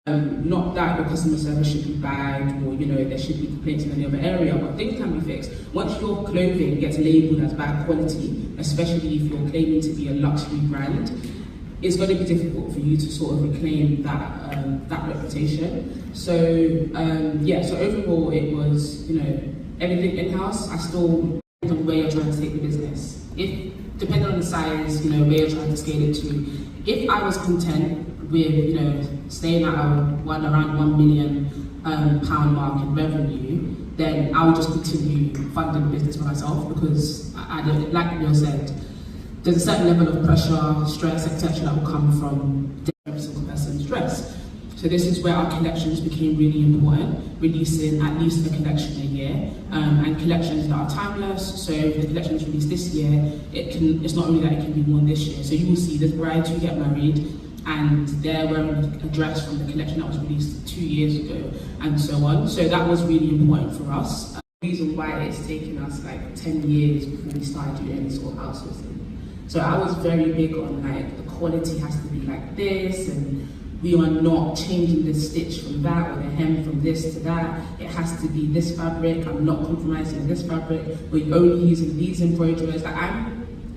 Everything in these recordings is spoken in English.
Not that the customer service should be bad or there should be complaints in any other area, but things can be fixed. Once your clothing gets labelled as bad quality, especially if you're claiming to be a luxury brand, it's going to be difficult for you to sort of reclaim that reputation. So so overall it was everything in-house. I still depends on where you're trying to take the business. If depending on the size, where you're trying to scale it to. If I was content with staying at around £1 million pound mark in revenue, then I would just continue funding the business for myself, because I don't, like Neil said, there's a certain level of pressure, stress, etc. that will come from every single person's dress. So this is where our collections became really important, releasing at least a collection a year, and collections that are timeless. So if the collection is released this year, it's not only that it can be worn this year. So you will see there's brides who get married and they're wearing a dress from the collection that was released 2 years ago, and so on. So that was really important for us. The reason why it's taken us like 10 years before we started doing any sort of outsourcing. So I was very big on the quality has to be like this, and we are not changing the stitch from that or the hem from this to that. It has to be this fabric. I'm not compromising this fabric. We're only using these embroiderers.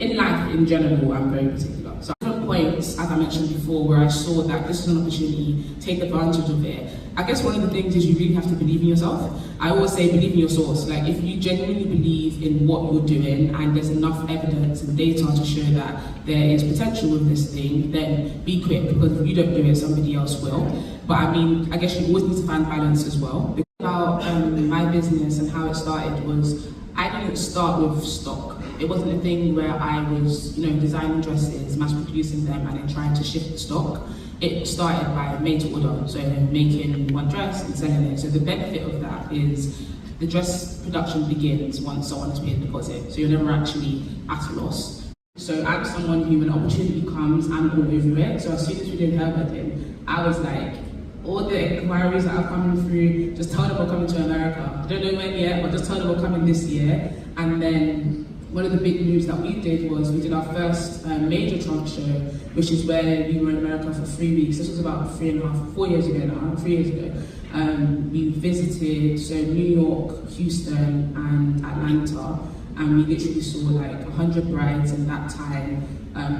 In life in general, I'm very particular. So at different points, as I mentioned before, where I saw that this is an opportunity, take advantage of it. I guess one of the things is you really have to believe in yourself. I always say believe in your source. If you genuinely believe in what you're doing and there's enough evidence and data to show that there is potential with this thing, then be quick, because if you don't do it, somebody else will. But I guess you always need to find balance as well. About my business and how it started was, I didn't start with stock. It wasn't a thing where I was, designing dresses, mass producing them, and then trying to shift the stock. It started by made to order, so making one dress and selling it. So the benefit of that is the dress production begins once someone has paid a deposit, so you're never actually at a loss. So I'm someone who, when an opportunity comes, I'm all over it. So as soon as we did her wedding, I was like, all the inquiries that are coming through, just tell them we're coming to America. I don't know when yet, but just tell them we're coming this year. And then one of the big moves that we did was we did our first major trunk show, which is where we were in America for 3 weeks. This was about 4 years ago now, 3 years ago. We visited New York, Houston, and Atlanta, and we literally saw 100 brides in that time.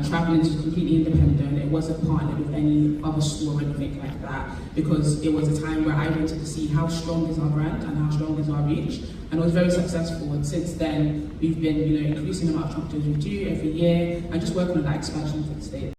Traveling was completely independent. It wasn't partnered with any other store or anything like that, because it was a time where I wanted to see how strong is our brand and how strong is our reach, and it was very successful. And since then, we've been increasing the amount of trunk shows we do every year and just working on that expansion for the state.